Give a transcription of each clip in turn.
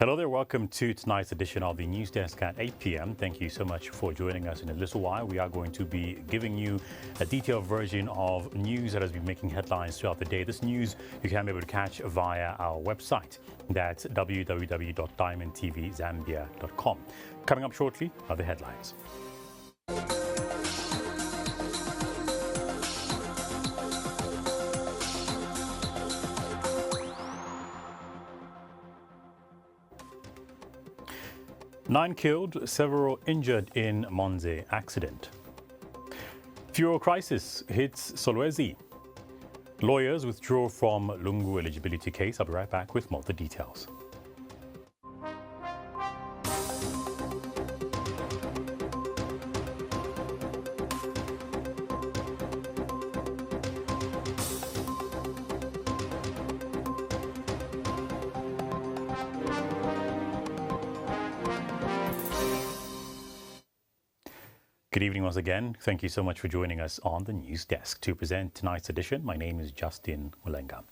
Hello there, welcome to tonight's edition of the News Desk at 8 p.m. Thank you so much for joining us. In a little while, we are going to be giving you a detailed version of news that has been making headlines throughout the day. This news you can be able to catch via our website. That's www.diamondtvzambia.com. Coming up shortly are the headlines. Nine killed, several injured in Monze accident. Fuel crisis hits Solwezi. Lawyers withdraw from Lungu eligibility case. I'll be right back with more of the details. Good evening once again. Thank you so much for joining us on the News Desk. To present tonight's edition, my name is Justin Mulenga.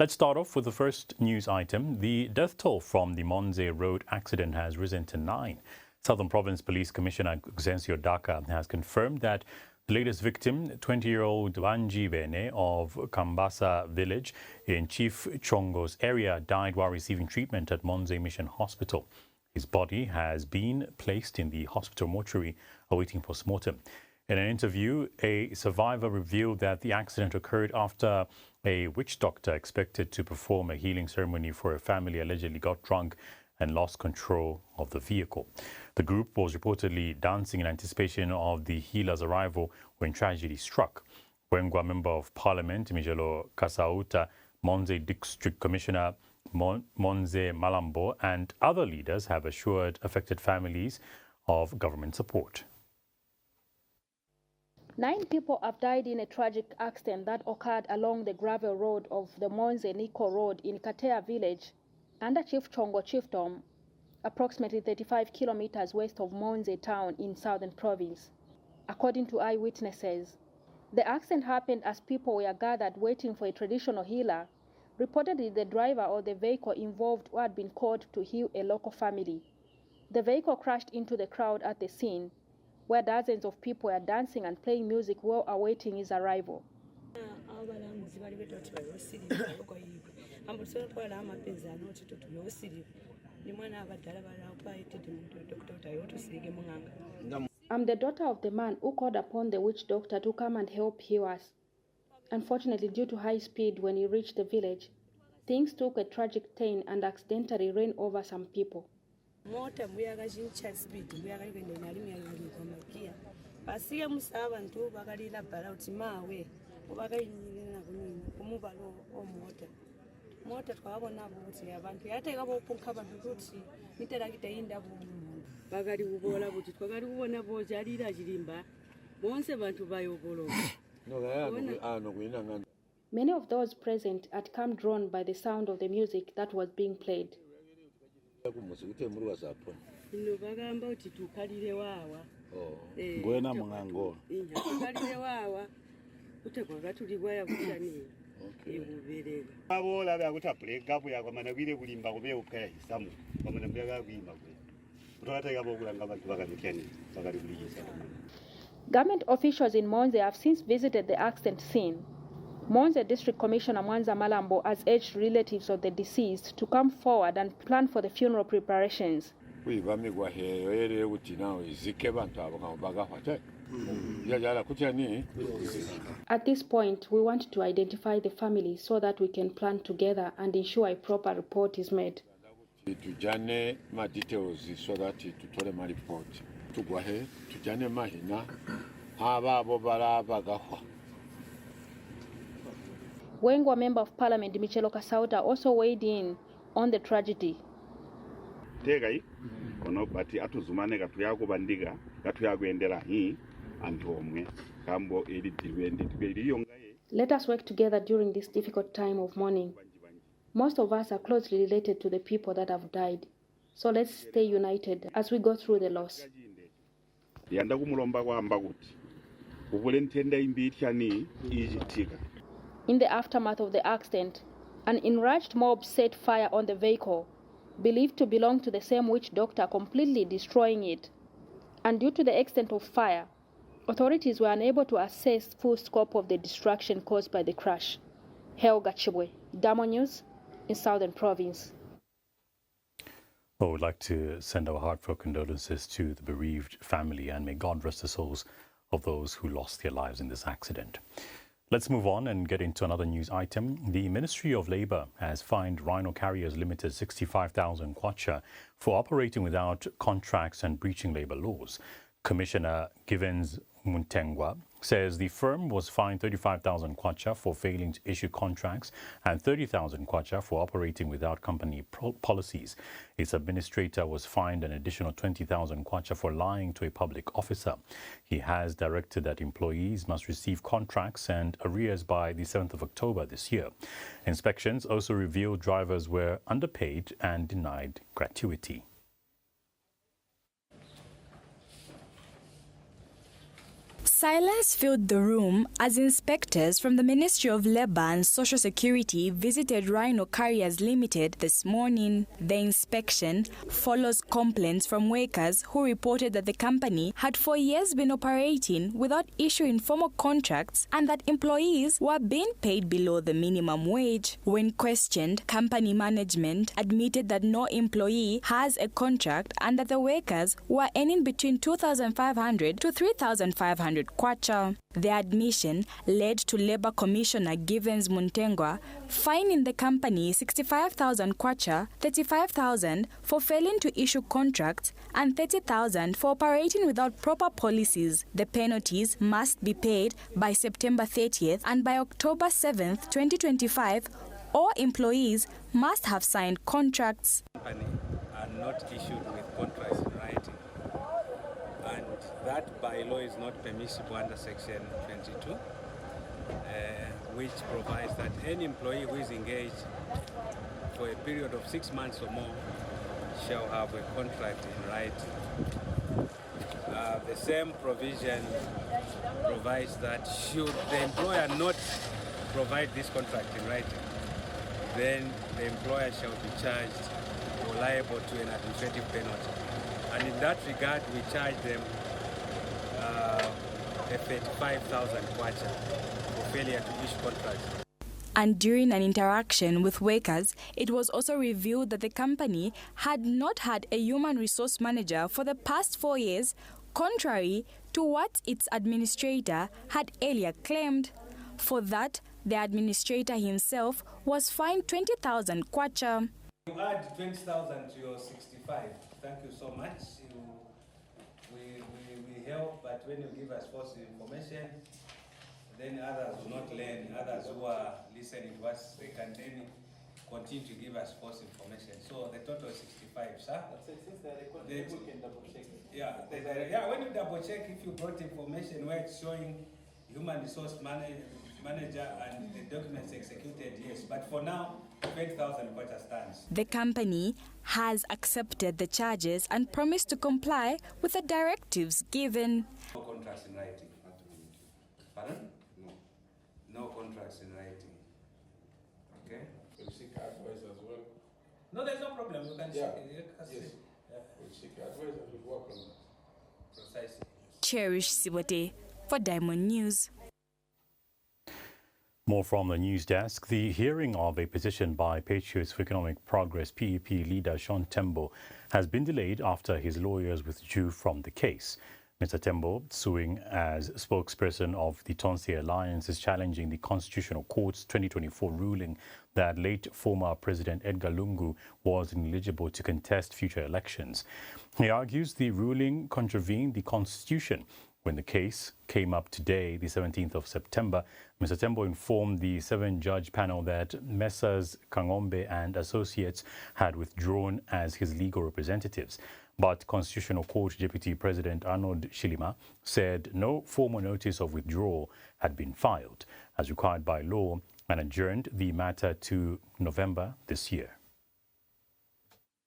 Let's start off with the first news item. The death toll from the Monze road accident has risen to 9. Southern Province Police Commissioner Xencio Daka has confirmed that the latest victim, 20-year-old Wanji Bene of Kambasa village in Chief Chongo's area, died while receiving treatment at Monze Mission Hospital. His body has been placed in the hospital mortuary awaiting postmortem. In an interview, a survivor revealed that the accident occurred after a witch doctor expected to perform a healing ceremony for a family allegedly got drunk and lost control of the vehicle. The group was reportedly dancing in anticipation of the healer's arrival when tragedy struck. Wengwa Member of Parliament Mijelo Kasauta, Monze District Commissioner Monze Malambo and other leaders have assured affected families of government support. 9 people have died in a tragic accident that occurred along the gravel road of the Monze Nico Road in Katea village under Chief Chongo Chiefdom, approximately 35 kilometers west of Monze town in Southern Province. According to eyewitnesses, the accident happened as people were gathered waiting for a traditional healer. Reportedly, the driver or the vehicle involved had been called to heal a local family. The vehicle crashed into the crowd at the scene, where dozens of people were dancing and playing music while awaiting his arrival. I'm the daughter of the man who called upon the witch doctor to come and help heal us. Unfortunately, due to high speed when he reached the village, things took a tragic turn and accidentally ran over some people. Many of those present had come drawn by the sound of the music that was being played. Government officials in Monze have since visited the accident scene. Monze District Commissioner Mwanza Malambo has urged relatives of the deceased to come forward and plan for the funeral preparations. At this point, we want to identify the family so that we can plan together and ensure a proper report is made. Wengwa Member of Parliament Michelo Kasauta also weighed in on the tragedy. Let us work together during this difficult time of mourning. Most of us are closely related to the people that have died, so let's stay united as we go through the loss. In the aftermath of the accident, an enraged mob set fire on the vehicle, believed to belong to the same witch doctor, completely destroying it. And due to the extent of fire, authorities were unable to assess full scope of the destruction caused by the crash. Helga Chibwe, Diamond News in Southern Province. Well, we'd like to send our heartfelt condolences to the bereaved family, and may God rest the souls of those who lost their lives in this accident. Let's move on and get into another news item. The Ministry of Labour has fined Rhino Carriers Limited 65,000 kwacha for operating without contracts and breaching labour laws. Commissioner Givens Muntengwa says the firm was fined 35,000 kwacha for failing to issue contracts and 30,000 kwacha for operating without company policies. Its administrator was fined an additional 20,000 kwacha for lying to a public officer. He has directed that employees must receive contracts and arrears by the 7th of October this year. Inspections also revealed drivers were underpaid and denied gratuity. Silence filled the room as inspectors from the Ministry of Labour and Social Security visited Rhino Carriers Limited this morning. The inspection follows complaints from workers who reported that the company had for years been operating without issuing formal contracts and that employees were being paid below the minimum wage. When questioned, company management admitted that no employee has a contract and that the workers were earning between 2,500 to 3,500 kwacha. The admission led to Labour Commissioner Givens Muntengwa fining the company 65,000 kwacha, 35,000 for failing to issue contracts and 30,000 for operating without proper policies. The penalties must be paid by September 30th, and by October 7th, 2025, all employees must have signed contracts. Company are not issued with contracts in writing, and that bylaw is not permissible under Section 22, which provides that any employee who is engaged for a period of 6 months or more shall have a contract in writing. The same provision provides that should the employer not provide this contract in writing, then the employer shall be charged or liable to an administrative penalty. And in that regard, we charge them a 35,000 kwacha for failure to issue contracts. And during an interaction with workers, it was also revealed that the company had not had a human resource manager for the past 4 years, contrary to what its administrator had earlier claimed. For that, the administrator himself was fined 20,000 kwacha. You add 20,000 to your 65. Thank you so much. We help, but when you give us false information, then others will not learn. Others who are listening to us, they can then continue to give us false information. So the total is 65, sir. Since they're recording, people can double check. Yeah, when you double check, if you brought information where it's showing human resource manager and the documents executed, yes. But for now, 20,000 kwacha stands. The company has accepted the charges and promised to comply with the directives given. No contracts in writing. Pardon? No contracts in writing. Okay? Will you seek advice as well? No, there's no problem. You can Yeah. seek. Yes. Will you seek advice and we'll work on that. Precisely. Cherish Sibote for Diamond News. More from the news desk. The hearing of a petition by Patriots for Economic Progress PEP leader Sean Tembo has been delayed after his lawyers withdrew from the case. Mr. Tembo, suing as spokesperson of the Tonse Alliance, is challenging the Constitutional Court's 2024 ruling that late former President Edgar Lungu was ineligible to contest future elections. He argues the ruling contravened the Constitution. When the case came up today, the 17th of September, Mr. Tembo informed the 7-judge panel that Messrs. Kangombe and Associates had withdrawn as his legal representatives. But Constitutional Court Deputy President Arnold Shilima said no formal notice of withdrawal had been filed, as required by law, and adjourned the matter to November this year.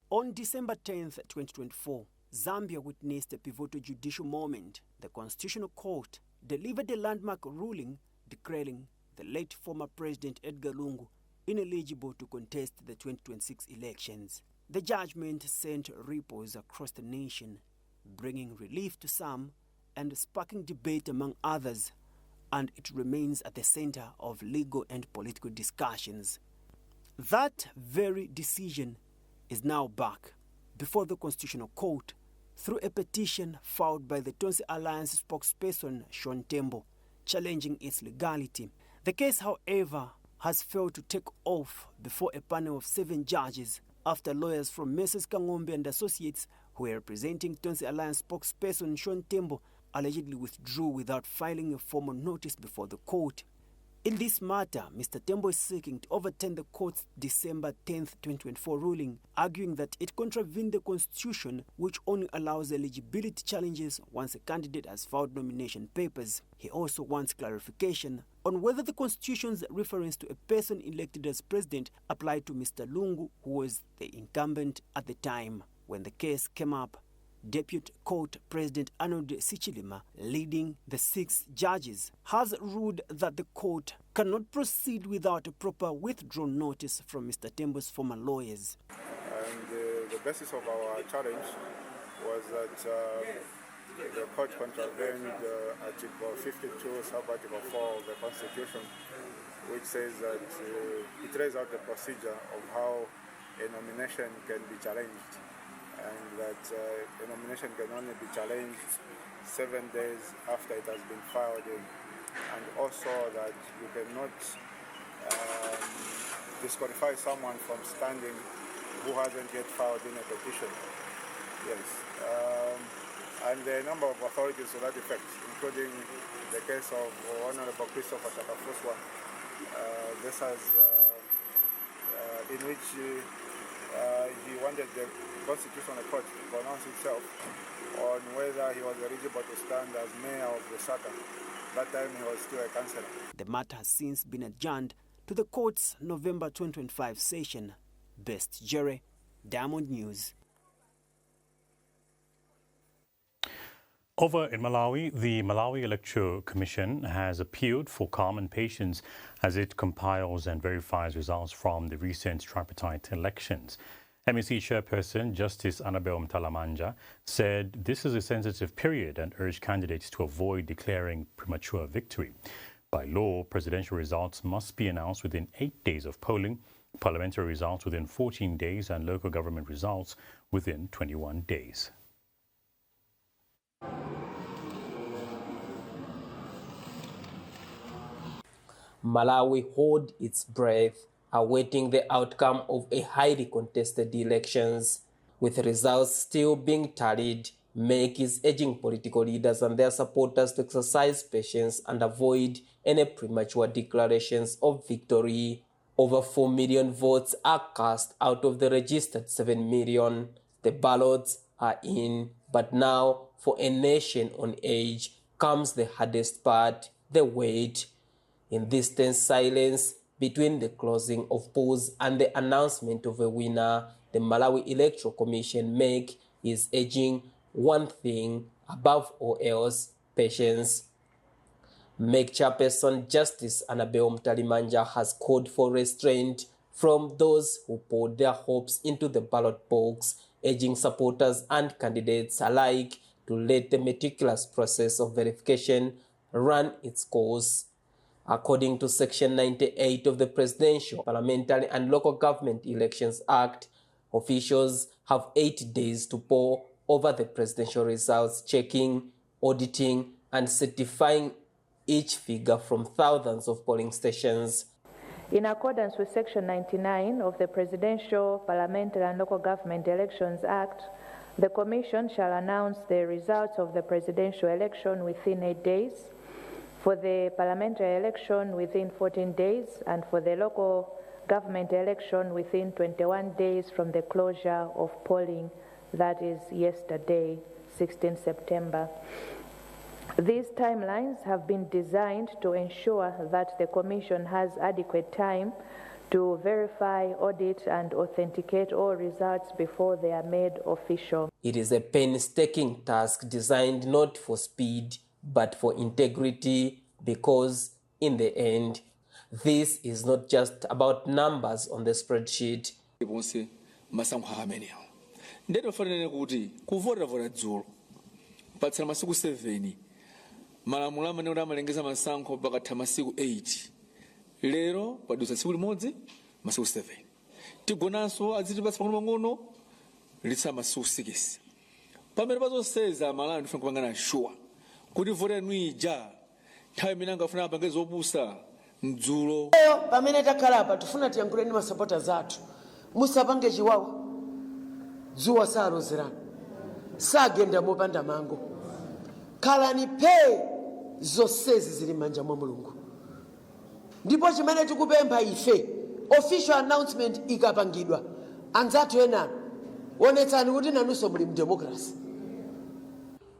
On December 10th, 2024, Zambia witnessed a pivotal judicial moment. The Constitutional Court delivered a landmark ruling declaring the late former President Edgar Lungu ineligible to contest the 2026 elections. The judgment sent ripples across the nation, bringing relief to some and sparking debate among others, and it remains at the center of legal and political discussions. That very decision is now back before the Constitutional Court through a petition filed by the Tonse Alliance spokesperson Sean Tembo, challenging its legality. The case, however, has failed to take off before a panel of 7 judges after lawyers from Messrs Kangombe and Associates, who were representing Tonse Alliance spokesperson Sean Tembo, allegedly withdrew without filing a formal notice before the court. In this matter, Mr. Tembo is seeking to overturn the court's December 10, 2024 ruling, arguing that it contravened the Constitution, which only allows eligibility challenges once a candidate has filed nomination papers. He also wants clarification on whether the Constitution's reference to a person elected as president applied to Mr. Lungu, who was the incumbent at the time. When the case came up, Deputy Court President Arnold Sichilima, leading the 6 judges, has ruled that the court cannot proceed without a proper withdrawn notice from Mr. Tembo's former lawyers. And the basis of our challenge was that the court contravened Article 52, Sub-Article 4 of the Constitution, which says that it lays out the procedure of how a nomination can be challenged, and that a nomination can only be challenged 7 days after it has been filed in, and also that you cannot disqualify someone from standing who hasn't yet filed in a petition. Yes. And a number of authorities to that effect, including the case of Honorable Christopher Chakafuswa. This has, in which he wanted the Constitutional Court to pronounce itself on whether he was eligible to stand as mayor of the Saka. That time he was still a councillor. The matter has since been adjourned to the court's November 2025 session. Best Jerry, Diamond News. Over in Malawi, the Malawi Electoral Commission has appealed for calm and patience as it compiles and verifies results from the recent tripartite elections. MEC Chairperson Justice Annabel Mtalamanja said this is a sensitive period and urged candidates to avoid declaring premature victory. By law, presidential results must be announced within 8 days of polling, parliamentary results within 14 days, and local government results within 21 days. Malawi hold its breath, awaiting the outcome of a highly contested elections. With results still being tallied, MEC is urging political leaders and their supporters to exercise patience and avoid any premature declarations of victory. Over 4 million votes are cast out of the registered 7 million. The ballots are in, but now for a nation on edge comes the hardest part, the wait. In this tense silence between the closing of polls and the announcement of a winner, the Malawi Electoral Commission MEC is urging one thing above all else: patience. MEC Chairperson Justice Annabel Mtalamanja has called for restraint from those who poured their hopes into the ballot box, urging supporters and candidates alike to let the meticulous process of verification run its course. According to Section 98 of the Presidential, Parliamentary and Local Government Elections Act, officials have 8 days to pore over the presidential results, checking, auditing, and certifying each figure from thousands of polling stations. In accordance with Section 99 of the Presidential, Parliamentary and Local Government Elections Act, the Commission shall announce the results of the presidential election within 8 days, for the parliamentary election within 14 days, and for the local government election within 21 days from the closure of polling, that is yesterday, 16 September. These timelines have been designed to ensure that the Commission has adequate time to verify, audit, and authenticate all results before they are made official. It is a painstaking task designed not for speed, but for integrity, because in the end, this is not just about numbers on the spreadsheet. Bonse masankho amenewo. Ndeti ofanene kuti kuvotera dzulo patsala masiku 7 malamulo amene kuti amalengeza masankho pakatha masiku 8 lero padutsa tsiku limodzi masiku 7 tigonanso azitipatsa pang'ono litsa masiku 6 pamene pazonseza Malawi ndifuna kupangana sure kuti voti yanu ija nthawi imene angafuna apange zopusa mdzulo. Pamene takhala apa tifuna tiyankhule ndi masapota zathu musapange chiwawa dzuwa salozerana sagenda mopanda mango khalani phe zonsezi zili m'manja mwa Mulungu ndipo chimene tikupempha ife official announcement ikapangidwa anzathu ena onetsani kuti nanunso muli mdemocracy.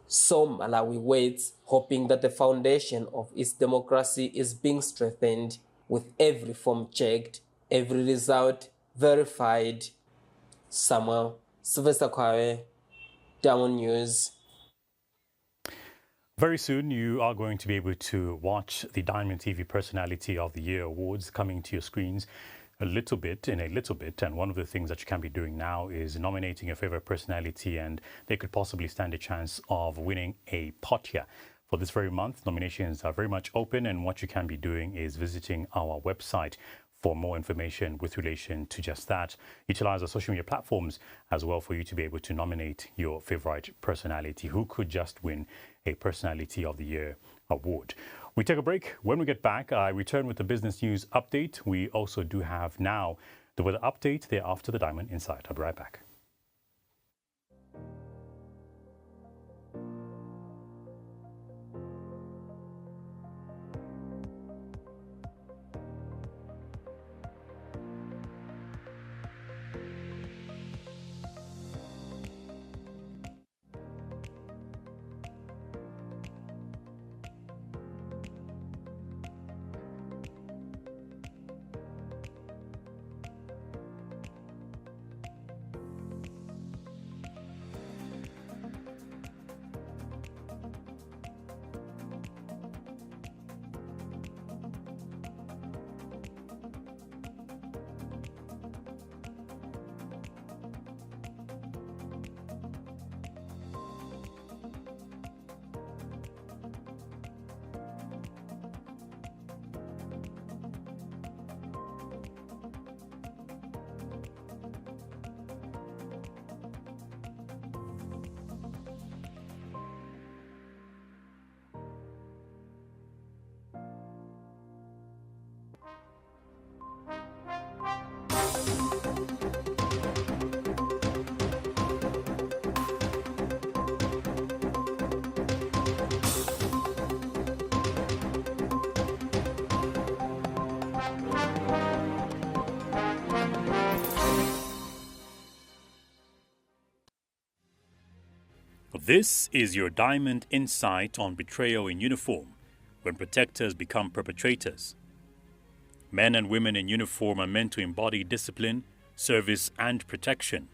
So Malawi waits, hoping that the foundation of its democracy is being strengthened, with every form checked, every result verified. Samuel Sylvester Kwawe, Diamond News. Very soon, you are going to be able to watch the Diamond TV Personality of the Year Awards coming to your screens in a little bit. And one of the things that you can be doing now is nominating your favorite personality, and they could possibly stand a chance of winning a pot here. For this very month, nominations are very much open, and what you can be doing is visiting our website for more information with relation to just that. Utilize our social media platforms as well for you to be able to nominate your favorite personality who could just win a Personality of the Year award. We take a break. When we get back, I return with the business news update. We also do have now the weather update there after the Diamond Insight. I'll be right back. This is your Diamond Insight on betrayal in uniform, when protectors become perpetrators. Men and women in uniform are meant to embody discipline, service, and protection.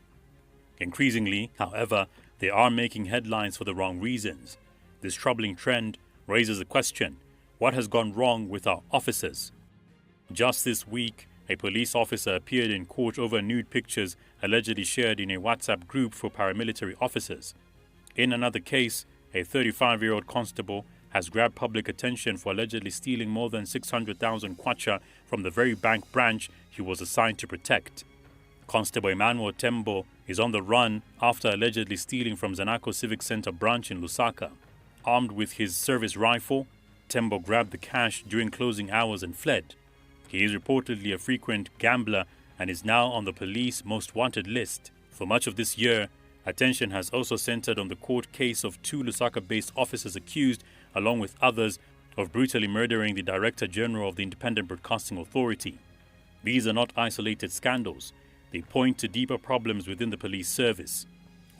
Increasingly, however, they are making headlines for the wrong reasons. This troubling trend raises the question, what has gone wrong with our officers? Just this week, a police officer appeared in court over nude pictures allegedly shared in a WhatsApp group for paramilitary officers. In another case, a 35-year-old constable has grabbed public attention for allegedly stealing more than 600,000 kwacha from the very bank branch he was assigned to protect. Constable Emmanuel Tembo is on the run after allegedly stealing from Zanaco Civic Center branch in Lusaka. Armed with his service rifle, Tembo grabbed the cash during closing hours and fled. He is reportedly a frequent gambler and is now on the police most wanted list. For much of this year, attention has also centered on the court case of 2 Lusaka-based officers accused, along with others, of brutally murdering the Director General of the Independent Broadcasting Authority. These are not isolated scandals. They point to deeper problems within the police service.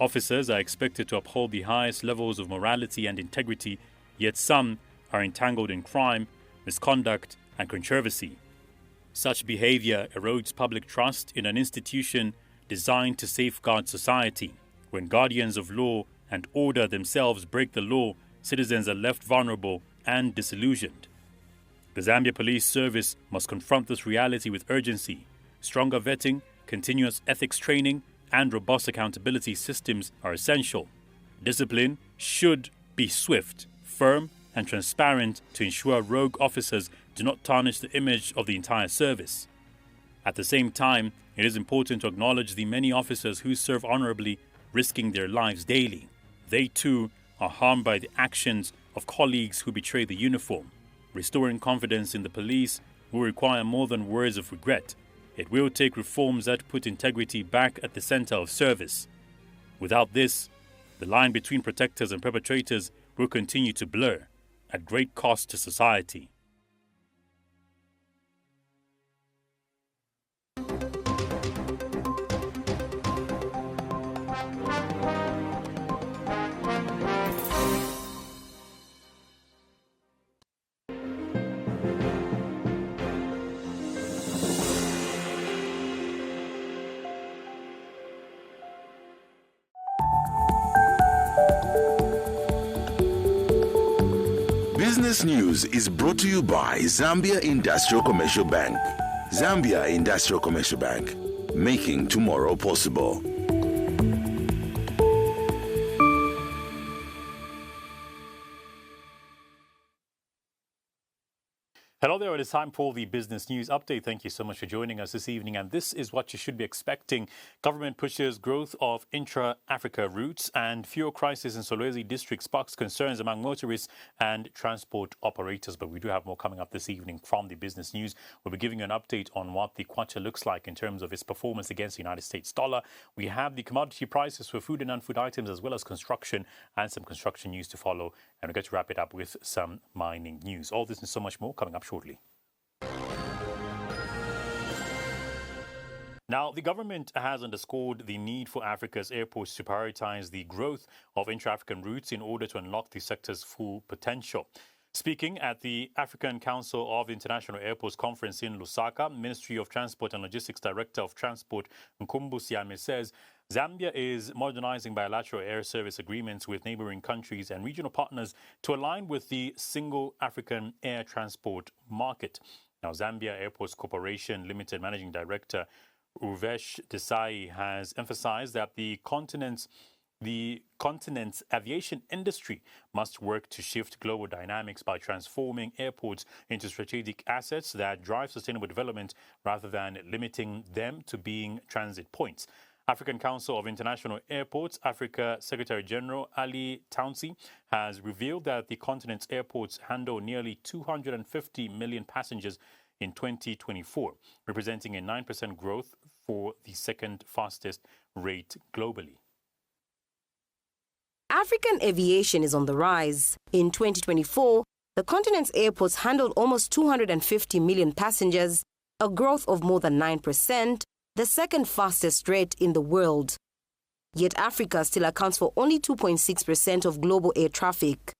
Officers are expected to uphold the highest levels of morality and integrity, yet some are entangled in crime, misconduct, and controversy. Such behavior erodes public trust in an institution designed to safeguard society. When guardians of law and order themselves break the law, citizens are left vulnerable and disillusioned. The Zambia Police Service must confront this reality with urgency. Stronger vetting, continuous ethics training, and robust accountability systems are essential. Discipline should be swift, firm, and transparent to ensure rogue officers do not tarnish the image of the entire service. At the same time, it is important to acknowledge the many officers who serve honorably, risking their lives daily. They too are harmed by the actions of colleagues who betray the uniform. Restoring confidence in the police will require more than words of regret. It will take reforms that put integrity back at the center of service. Without this, the line between protectors and perpetrators will continue to blur, at great cost to society. Business News is brought to you by Zambia Industrial Commercial Bank. Zambia Industrial Commercial Bank, making tomorrow possible. Hello there, it is time for the Business News Update. Thank you so much for joining us this evening. And this is what you should be expecting. Government pushes growth of intra-Africa routes, and fuel crisis in Solwezi district sparks concerns among motorists and transport operators. But we do have more coming up this evening from the Business News. We'll be giving you an update on what the kwacha looks like in terms of its performance against the United States dollar. We have the commodity prices for food and non-food items, as well as construction, and some construction news to follow. And we're going to wrap it up with some mining news. All this and so much more coming up shortly. Now, the government has underscored the need for Africa's airports to prioritize the growth of intra-African routes in order to unlock the sector's full potential. Speaking at the African Council of International Airports conference in Lusaka, Ministry of Transport and Logistics Director of Transport Nkumbusiame says Zambia is modernizing bilateral air service agreements with neighboring countries and regional partners to align with the single African air transport market. Now, Zambia Airports Corporation Limited Managing Director Urvesh Desai has emphasized that the continent's aviation industry must work to shift global dynamics by transforming airports into strategic assets that drive sustainable development rather than limiting them to being transit points. African Council of International Airports Africa Secretary General Ali Townsend has revealed that the continent's airports handle nearly 250 million passengers in 2024, representing a 9% growth for the second fastest rate globally. African aviation is on the rise. In 2024, the continent's airports handled almost 250 million passengers, a growth of more than 9%, the second fastest rate in the world. Yet Africa still accounts for only 2.6% of global air traffic.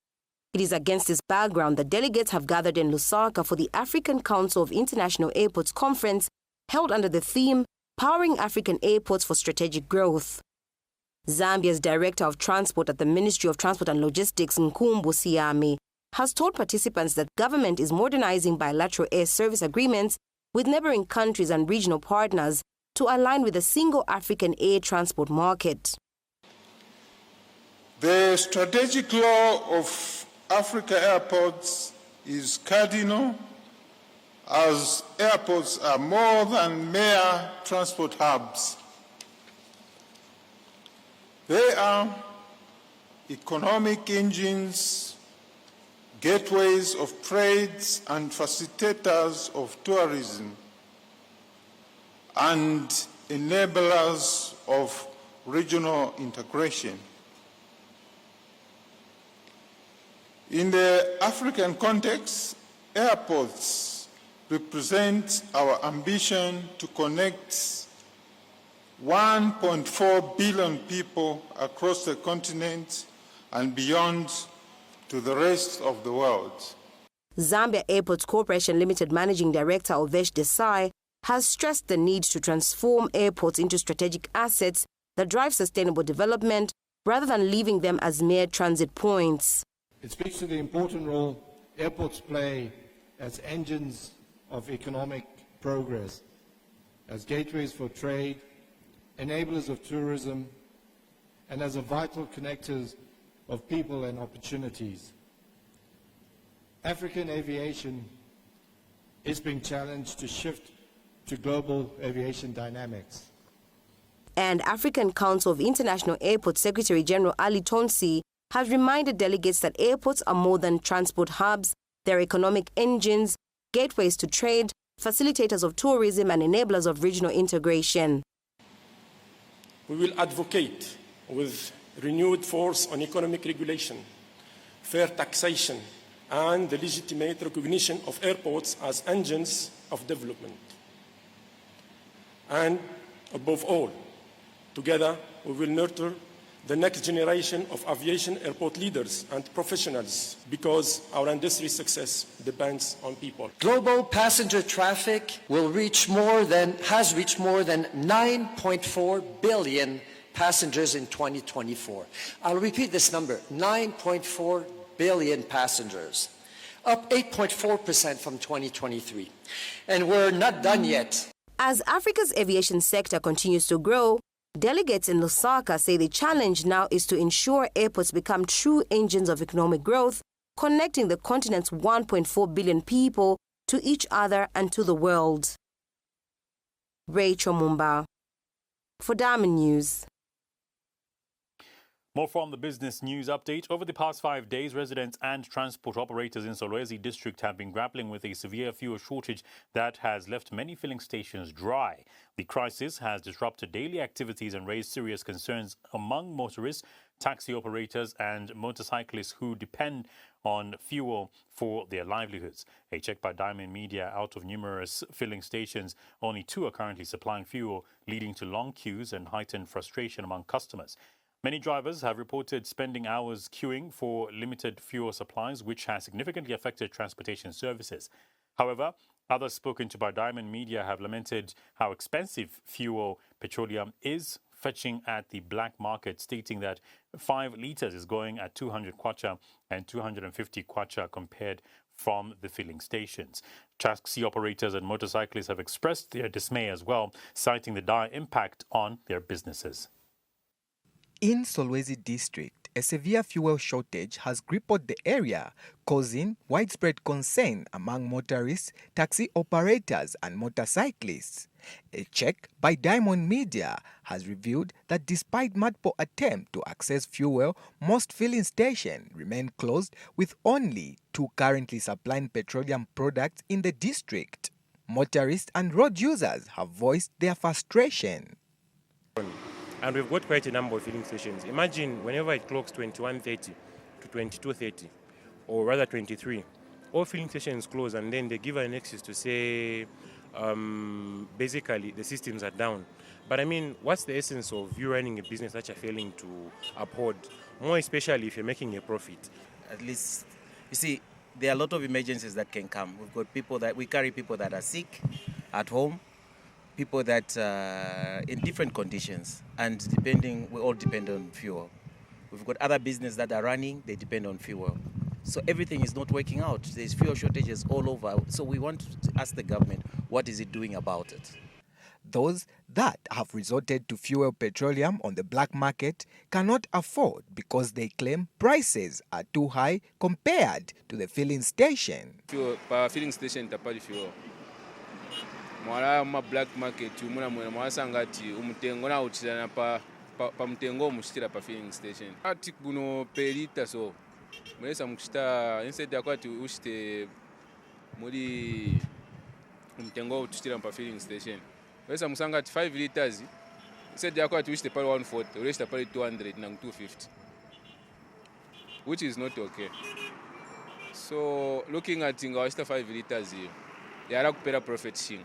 It is against this background that delegates have gathered in Lusaka for the African Council of International Airports conference held under the theme Powering African Airports for Strategic Growth. Zambia's Director of Transport at the Ministry of Transport and Logistics, Nkumbusiame, has told participants that government is modernizing bilateral air service agreements with neighboring countries and regional partners to align with the single African air transport market. The strategic law of Africa airports is cardinal, as airports are more than mere transport hubs. They are economic engines, gateways of trades and facilitators of tourism, and enablers of regional integration. In the African context, airports represent our ambition to connect 1.4 billion people across the continent and beyond to the rest of the world. Zambia Airports Corporation Limited Managing Director Urvesh Desai has stressed the need to transform airports into strategic assets that drive sustainable development rather than leaving them as mere transit points. It speaks to the important role airports play as engines of economic progress, as gateways for trade, enablers of tourism, and as a vital connectors of people and opportunities. African aviation is being challenged to shift to global aviation dynamics. And African Council of International Airports Secretary General Ali Tonsi has reminded delegates that airports are more than transport hubs. They're economic engines, gateways to trade, facilitators of tourism and enablers of regional integration. We will advocate with renewed force on economic regulation, fair taxation, and the legitimate recognition of airports as engines of development. And above all, together we will nurture the next generation of aviation airport leaders and professionals, because our industry's success depends on people. Global passenger traffic has reached more than 9.4 billion passengers in 2024. I'll repeat this number, 9.4 billion passengers, up 8.4% from 2023. And we're not done yet. As Africa's aviation sector continues to grow, delegates in Lusaka say the challenge now is to ensure airports become true engines of economic growth, connecting the continent's 1.4 billion people to each other and to the world. Rachel Mumba for Diamond News. More from the business news update. Over the past 5 days, residents and transport operators in Solwezi district have been grappling with a severe fuel shortage that has left many filling stations dry. The crisis has disrupted daily activities and raised serious concerns among motorists, taxi operators and motorcyclists who depend on fuel for their livelihoods. A check by Diamond Media, out of numerous filling stations, only 2 are currently supplying fuel, leading to long queues and heightened frustration among customers. Many drivers have reported spending hours queuing for limited fuel supplies, which has significantly affected transportation services. However, others spoken to by Diamond Media have lamented how expensive fuel petroleum is fetching at the black market, stating that 5 litres is going at 200 kwacha and 250 kwacha compared from the filling stations. Taxi operators and motorcyclists have expressed their dismay as well, citing the dire impact on their businesses. In Solwezi district, a severe fuel shortage has crippled the area, causing widespread concern among motorists, taxi operators and motorcyclists. A check by Diamond Media has revealed that despite multiple attempts to access fuel, most filling stations remain closed, with only 2 currently supplying petroleum products in the district. Motorists and road users have voiced their frustration. And we've got quite a number of filling stations. Imagine whenever it clocks 21:30 to 22:30, or rather 23, all filling stations close, and then they give an excuse to say basically the systems are down. But I mean, what's the essence of you running a business that you're failing to uphold, more especially if you're making a profit? At least, you see, there are a lot of emergencies that can come. We've got people that we carry people that are sick at home, people that are in different conditions, and we all depend on fuel. We've got other businesses that are running, they depend on fuel. So everything is not working out. There's fuel shortages all over. So we want to ask the government, what is it doing about it? Those that have resorted to fuel petroleum on the black market cannot afford because they claim prices are too high compared to the filling station. Fuel, filling station tapali fuel. Mwala ma black market umuna mwasanga ati umutengo na uchirana pa mutengo mushitira pa filling station. Ati kuno per liter so mwesa mukishita instead yakwati ushite muri umutengo uchitira pa filling station. Mwesa musanga ati 5 liters instead yakwati ushite pa 140 ureshita pa 200 na 250, which is not okay. So looking at inga washita 5 liters here, yara kupera profit shinga.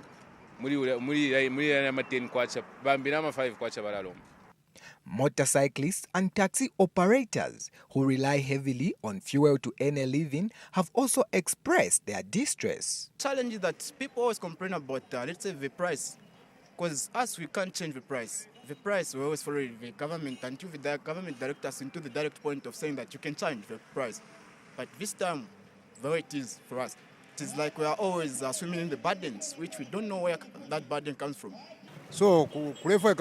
Motorcyclists and taxi operators who rely heavily on fuel to earn a living have also expressed their distress. Challenge is that people always complain about, let's say, the price, because us, we can't change the price. The price, we always follow the government until the government directs us into the direct point of saying that you can change the price. But this time, the way it is for us, it is like we are always swimming in the burdens, which we don't know where that burden comes from. so kulefa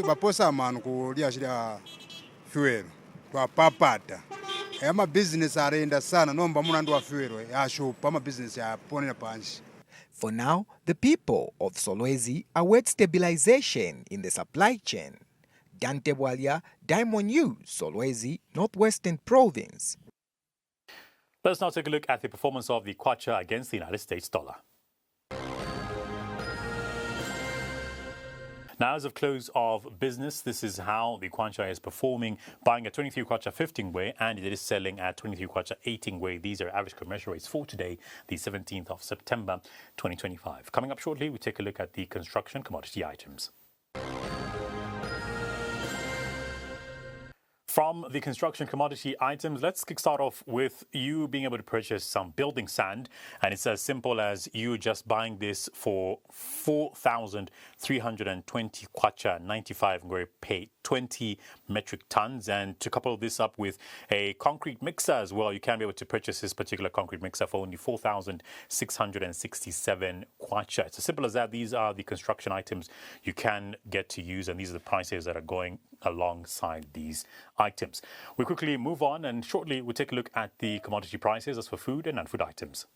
baposa manu kulia shida fuel kwa papata ama business arenda sana nomba munandu wa fuel ya shop ama business ya pone panchi. For now, the people of Solwezi await stabilization in the supply chain. Dante Bwalia, Diamond News, Solwezi, Northwestern Province. Let's now take a look at the performance of the kwacha against the United States dollar. Now, as of close of business, this is how the kwacha is performing, buying at 23 kwacha 15 way, and it is selling at 23 kwacha 18 way. These are average commercial rates for today, the 17th of September 2025. Coming up shortly, we take a look at the construction commodity items. From the construction commodity items, let's start off with you being able to purchase some building sand. And it's as simple as you just buying this for 4,320 kwacha 95 ngwe pay 20 metric tons. And to couple this up with a concrete mixer as well, you can be able to purchase this particular concrete mixer for only 4,667 kwacha. It's as simple as that. These are the construction items you can get to use, and these are the prices that are going alongside these items. We quickly move on, and shortly we'll take a look at the commodity prices as for food and non-food items.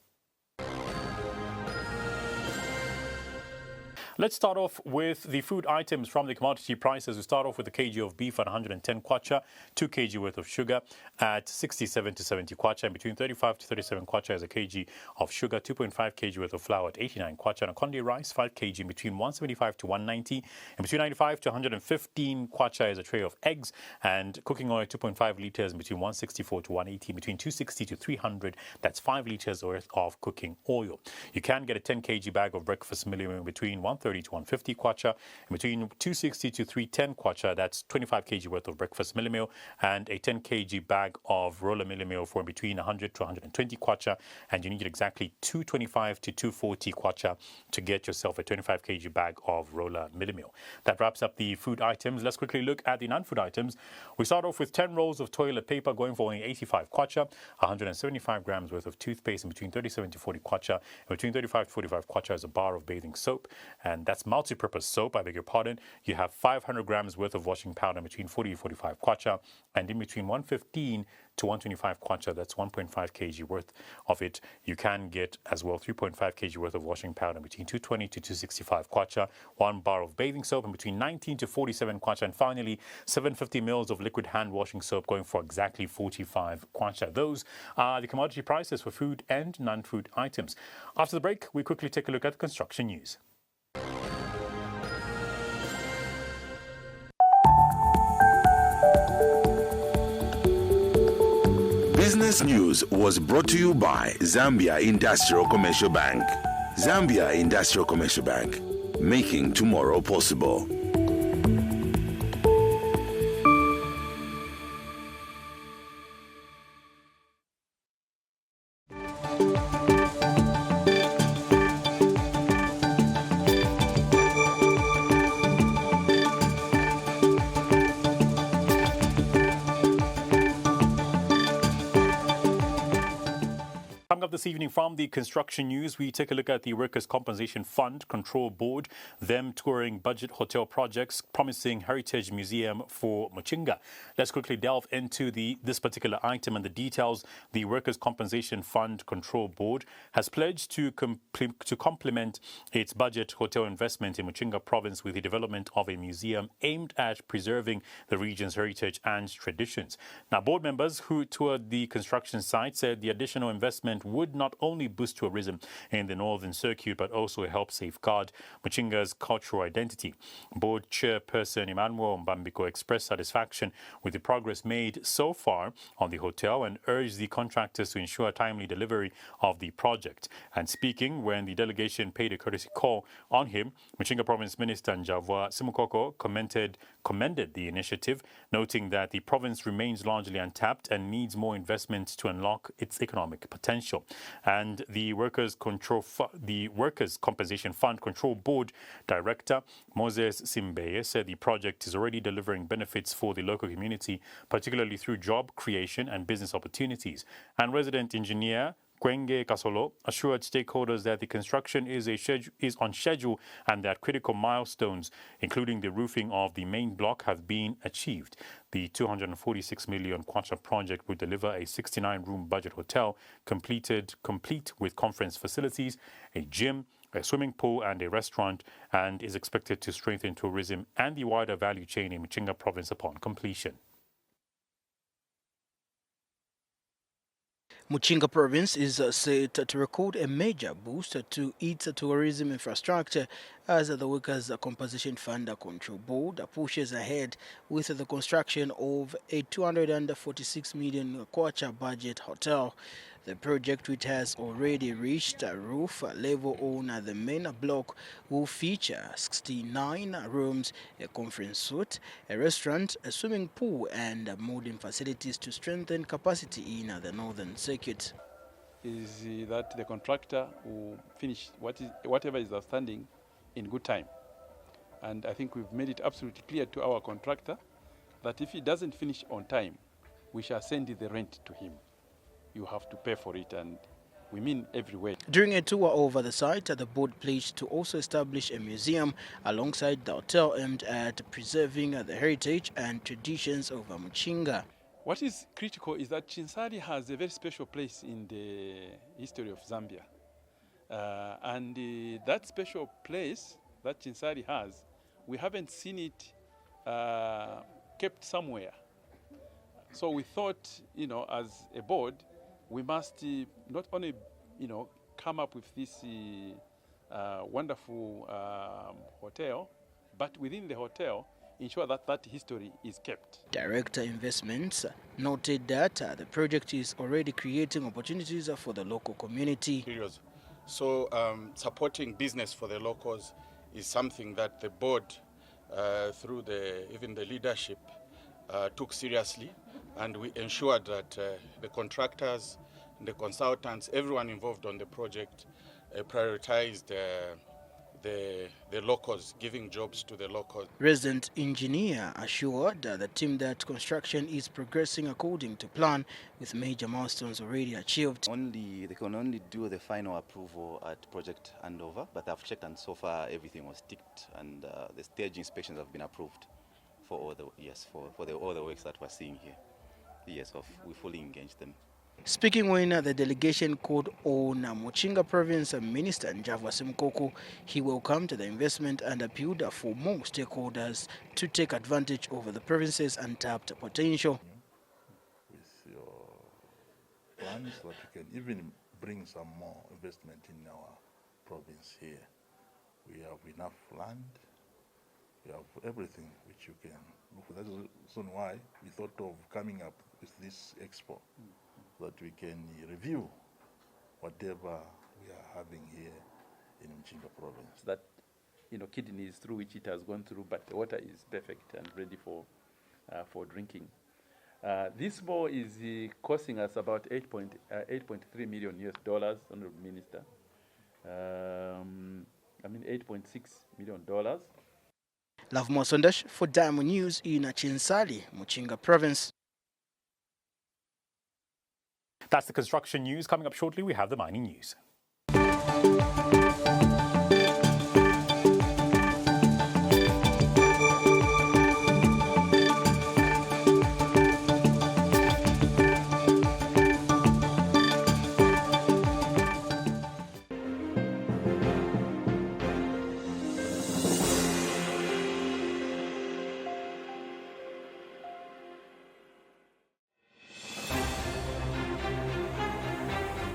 Let's start off with the food items from the commodity prices. We start off with a kg of beef at 110 kwacha, 2 kg worth of sugar at 67 to 70 kwacha, and between 35 to 37 kwacha is a kg of sugar, 2.5 kg worth of flour at 89 kwacha, and a konde rice 5 kg between 175 to 190, and between 95 to 115 kwacha is a tray of eggs, and cooking oil 2.5 liters between 164 to 180, between 260 to 300. That's 5 liters worth of cooking oil. You can get a 10 kg bag of breakfast milling between 130 to 150 kwacha, and between 260 to 310 kwacha, that's 25 kg worth of breakfast milling meal, and a 10 kg bag of roller milling meal for between 100 to 120 kwacha, and you need exactly 225 to 240 kwacha to get yourself a 25 kg bag of roller milling meal. That wraps up the food items. Let's quickly look at the non-food items. We start off with 10 rolls of toilet paper going for only 85 kwacha, 175 grams worth of toothpaste, and between 37 to 40 kwacha, and between 35 to 45 kwacha is a bar of bathing soap, and that's multi-purpose soap, I beg your pardon. You have 500 grams worth of washing powder between 40 to 45 kwacha, and in between 115 to 125 kwacha, that's 1.5 kg worth of it. You can get as well 3.5 kg worth of washing powder between 220 to 265 kwacha, 1 bar of bathing soap, and between 19 to 47 kwacha, and finally 750 mils of liquid hand washing soap going for exactly 45 kwacha. Those are the commodity prices for food and non-food items. After the break, we quickly take a look at construction news. Business News was brought to you by Zambia Industrial Commercial Bank. Zambia Industrial Commercial Bank, making tomorrow possible. Coming up this evening from the construction news, we take a look at the Workers' Compensation Fund Control Board, them touring budget hotel projects, promising heritage museum for Muchinga. Let's quickly delve into this particular item and the details. The Workers' Compensation Fund Control Board has pledged to complement its budget hotel investment in Muchinga province with the development of a museum aimed at preserving the region's heritage and traditions. Now, board members who toured the construction site said the additional investment would not only boost tourism in the northern circuit, but also help safeguard Muchinga's cultural identity. Board chairperson Emmanuel Mbambiko expressed satisfaction with the progress made so far on the hotel and urged the contractors to ensure timely delivery of the project. And speaking when the delegation paid a courtesy call on him, Muchinga Province Minister Njavwa Simukoko commended the initiative, noting that the province remains largely untapped and needs more investment to unlock its economic potential. And the Workers' Compensation Fund Control Board Director Moses Simbeye said the project is already delivering benefits for the local community, particularly through job creation and business opportunities. And resident engineer Kwenge Kasolo assured stakeholders that the construction is on schedule and that critical milestones, including the roofing of the main block, have been achieved. The 246 million kwacha project will deliver a 69-room budget hotel complete with conference facilities, a gym, a swimming pool and a restaurant, and is expected to strengthen tourism and the wider value chain in Muchinga province upon completion. Muchinga province is set to record a major boost to its tourism infrastructure as the Workers' Compensation Fund Control Board pushes ahead with the construction of a 246 million kwacha budget hotel. The project, which has already reached roof level on the main block, will feature 69 rooms, a conference suite, a restaurant, a swimming pool, and modern facilities to strengthen capacity in the northern circuit. Is that the contractor will finish whatever is outstanding in good time. And I think we've made it absolutely clear to our contractor that if he doesn't finish on time, we shall send the rent to him. You have to pay for it, and we mean every way. During a tour over the site, the board pledged to also establish a museum alongside the hotel aimed at preserving the heritage and traditions of Muchinga. What is critical is that Chinsali has a very special place in the history of Zambia. That special place that Chinsali has, we haven't seen it kept somewhere. So we thought, as a board, we must not only, come up with this wonderful hotel, but within the hotel, ensure that that history is kept. Director Investments noted that the project is already creating opportunities for the local community. So supporting business for the locals is something that the board, through even the leadership, took seriously, and we ensured that the contractors, the consultants, everyone involved on the project prioritized the locals, giving jobs to the locals. Resident engineer assured the team that construction is progressing according to plan, with major milestones already achieved. They can only do the final approval at project handover, but I've checked and so far everything was ticked, and the stage inspections have been approved for all the works that we're seeing here. Yes, we fully engaged them. Speaking when the delegation called on Muchinga Province Minister Njava Simkoko, he welcomed the investment and appealed for more stakeholders to take advantage of the province's untapped potential. With your plans that we can even bring some more investment in our province here. We have enough land, we have everything which you can look for. That's the reason why we thought of coming up with this expo, that we can review whatever we are having here in Muchinga province. That, kidneys through which it has gone through, but the water is perfect and ready for drinking. This bore is costing us about $8.3 million US, Honorable Minister. $8.6 million. Lavmo Sondash for Diamond News in Chinsali, Muchinga province. That's the construction news. Coming up shortly, we have the mining news.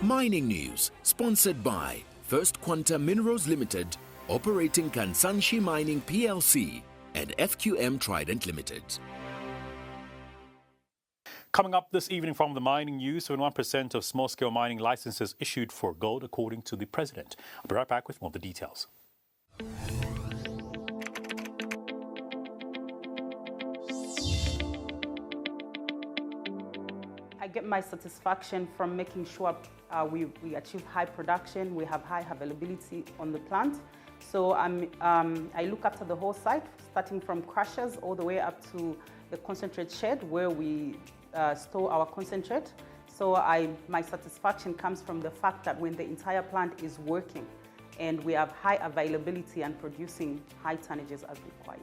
Mining News, sponsored by First Quanta Minerals Limited, operating Kansanshi Mining PLC, and FQM Trident Limited. Coming up this evening from the mining news, 71% of small-scale mining licenses issued for gold, according to the president. I'll be right back with more of the details. I get my satisfaction from making sure we achieve high production, we have high availability on the plant. So I look after the whole site, starting from crushers all the way up to the concentrate shed where we store our concentrate. So my satisfaction comes from the fact that when the entire plant is working and we have high availability and producing high tonnages as required.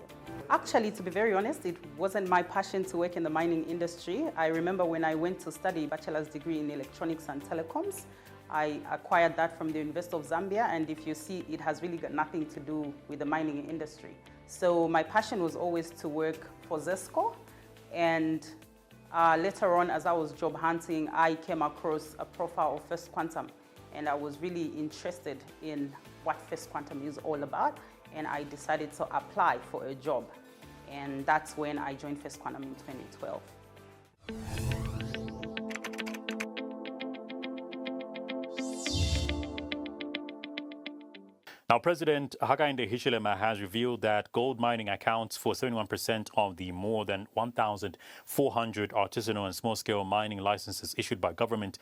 Actually, to be very honest, it wasn't my passion to work in the mining industry. I remember when I went to study a bachelor's degree in electronics and telecoms, I acquired that from the University of Zambia, and if you see, it has really got nothing to do with the mining industry. So my passion was always to work for ZESCO, and later on, as I was job hunting, I came across a profile of First Quantum, and I was really interested in what First Quantum is all about, and I decided to apply for a job, and that's when I joined First Quantum in 2012. Now, President Hakainde Hichilema has revealed that gold mining accounts for 71% of the more than 1,400 artisanal and small-scale mining licenses issued by government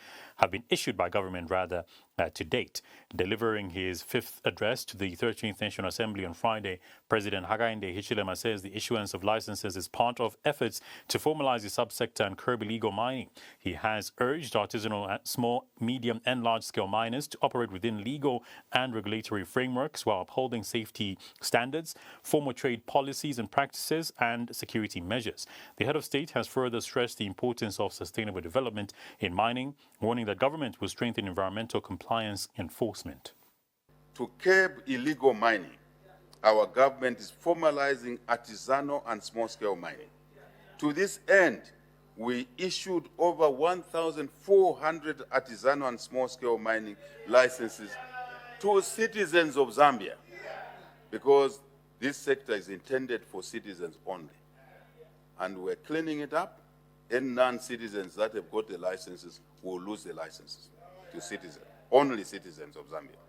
to date. Delivering his fifth address to the 13th National Assembly on Friday, President Hakainde Hichilema says the issuance of licenses is part of efforts to formalize the subsector and curb illegal mining. He has urged artisanal, small, medium and large-scale miners to operate within legal and regulatory frameworks while upholding safety standards, formal trade policies and practices, and security measures. The head of state has further stressed the importance of sustainable development in mining, warning that government will strengthen environmental compliance enforcement. To curb illegal mining, our government is formalizing artisanal and small-scale mining. To this end, we issued over 1,400 artisanal and small-scale mining licenses to citizens of Zambia, because this sector is intended for citizens only. And we're cleaning it up, and non-citizens that have got the licenses will lose the licenses to citizens, only citizens of Zambia.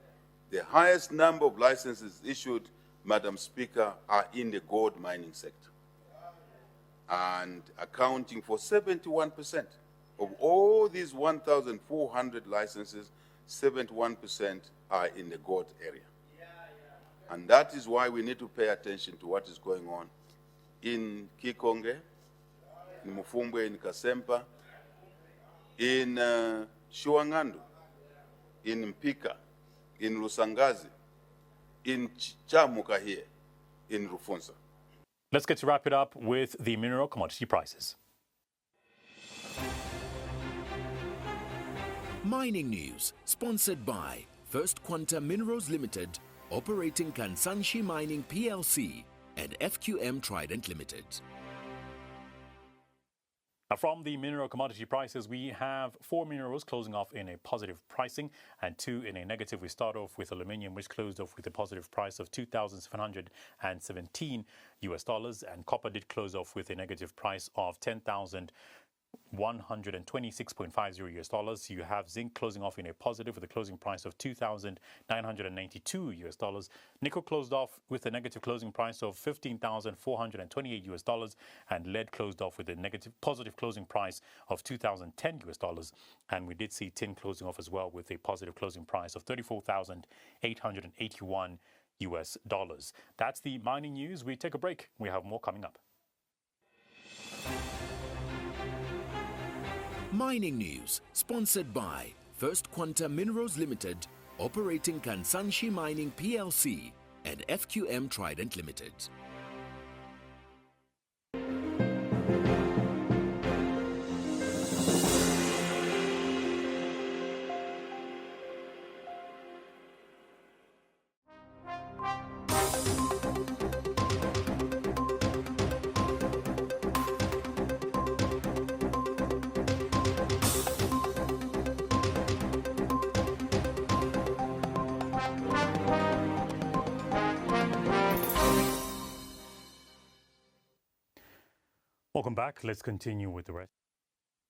The highest number of licenses issued, Madam Speaker, are in the gold mining sector, and accounting for 71% of all these 1,400 licenses. 71% are in the gold area. And that is why we need to pay attention to what is going on in Kikonge, in Mufumbwe, in Kasempa, in Shuangandu, in Mpika, in Lusangazi, in Chamuka here, in Rufunsa. Let's get to wrap it up with the mineral commodity prices. Mining news, sponsored by First Quantum Minerals Limited, operating Kansanshi Mining PLC, and FQM Trident Limited. Now, from the mineral commodity prices, we have 4 minerals closing off in a positive pricing and 2 in a negative. We start off with aluminium, which closed off with a positive price of $2,717 US, and copper did close off with a negative price of $10,126.50 US. You have zinc closing off in a positive with a closing price of $2,992 US. Nickel closed off with a negative closing price of $15,428 US, and lead closed off with a positive closing price of $2,010 US. And we did see tin closing off as well with a positive closing price of $34,881 US. That's the mining news. We take a break. We have more coming up. Mining news, sponsored by First Quantum Minerals Limited, operating Kansanshi Mining PLC, and FQM Trident Limited. Welcome back. Let's continue with the rest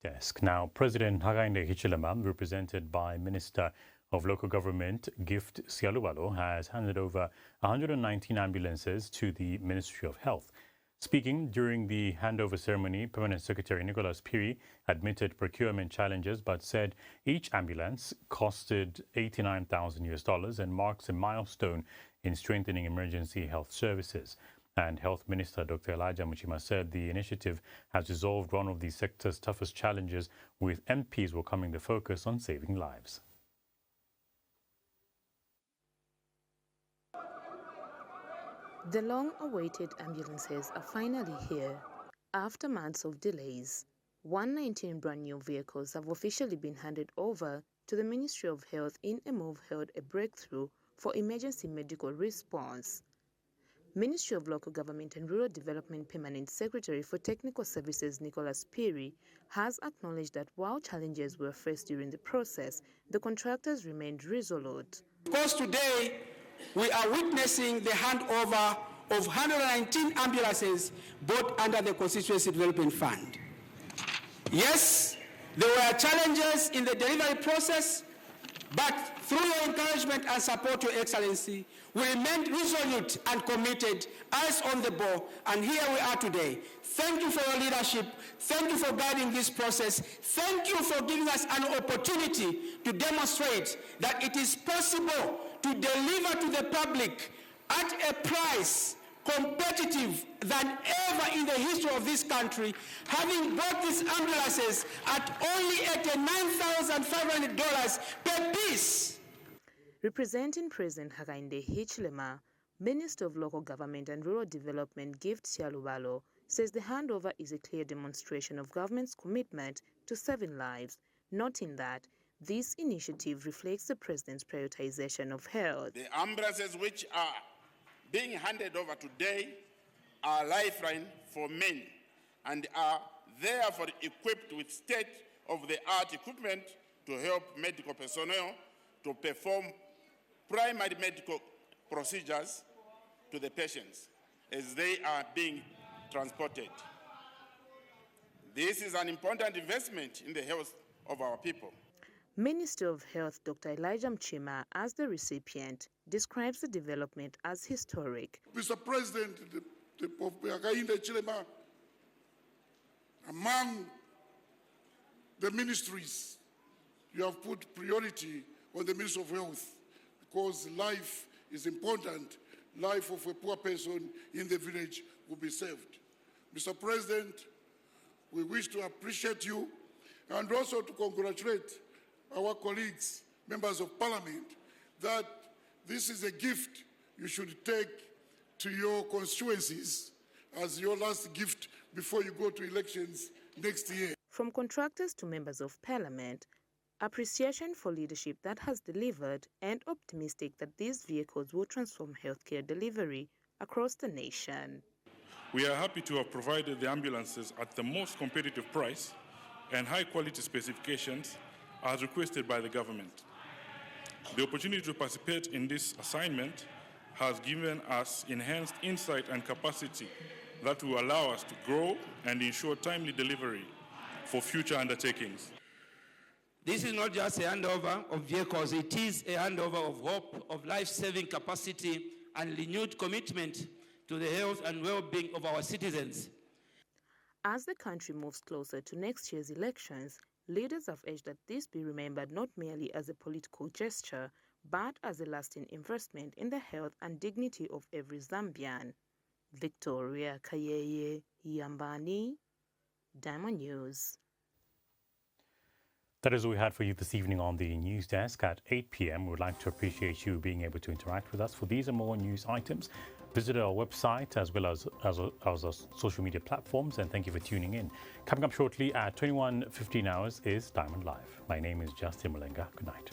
desk. Now, President Hakainde Hichilema, represented by Minister of Local Government Gift Sialubalo, has handed over 119 ambulances to the Ministry of Health. Speaking during the handover ceremony, Permanent Secretary Nicholas Piri admitted procurement challenges but said each ambulance costed $89,000 and marks a milestone in strengthening emergency health services. And Health Minister Dr. Elijah Muchinga said the initiative has resolved one of the sector's toughest challenges, with MPs welcoming the focus on saving lives. The long-awaited ambulances are finally here. After months of delays, 119 brand-new vehicles have officially been handed over to the Ministry of Health in a move held a breakthrough for emergency medical response. Ministry of Local Government and Rural Development Permanent Secretary for Technical Services Nicholas Piri has acknowledged that while challenges were faced during the process, the contractors remained resolute. Because today we are witnessing the handover of 119 ambulances bought under the Constituency Development Fund. Yes, there were challenges in the delivery process, but through your encouragement and support, Your Excellency, we remained resolute and committed, eyes on the ball, and here we are today. Thank you for your leadership. Thank you for guiding this process. Thank you for giving us an opportunity to demonstrate that it is possible to deliver to the public at a price competitive than ever in the history of this country, having bought these ambulances at only $89,500 per piece. Representing President Hakainde Hichilema, Minister of Local Government and Rural Development Gift Sialubalo says the handover is a clear demonstration of government's commitment to saving lives, noting that this initiative reflects the President's prioritization of health. The ambulances which are being handed over today are a lifeline for many and are therefore equipped with state-of-the-art equipment to help medical personnel to perform primary medical procedures to the patients as they are being transported. This is an important investment in the health of our people. Minister of Health Dr. Elijah Muchinga, as the recipient, describes the development as historic. Mr. President, Hakainde Hichilema, among the ministries, you have put priority on the Ministry of Health because life is important. Life of a poor person in the village will be saved. Mr. President, we wish to appreciate you and also to congratulate our colleagues, members of Parliament, that this is a gift you should take to your constituencies as your last gift before you go to elections next year. From contractors to members of Parliament, appreciation for leadership that has delivered and optimistic that these vehicles will transform healthcare delivery across the nation. We are happy to have provided the ambulances at the most competitive price and high-quality specifications as requested by the government. The opportunity to participate in this assignment has given us enhanced insight and capacity that will allow us to grow and ensure timely delivery for future undertakings. This is not just a handover of vehicles, it is a handover of hope, of life-saving capacity and renewed commitment to the health and well-being of our citizens. As the country moves closer to next year's elections, leaders have urged that this be remembered not merely as a political gesture, but as a lasting investment in the health and dignity of every Zambian. Victoria Kayeye Yambani, Diamond News. That is all we had for you this evening on the News Desk at 8 p.m. We would like to appreciate you being able to interact with us. For these and more news items, visit our website as well as our social media platforms, and thank you for tuning in. Coming up shortly at 21:15 hours is Diamond Live. My name is Justin Mulenga. Good night.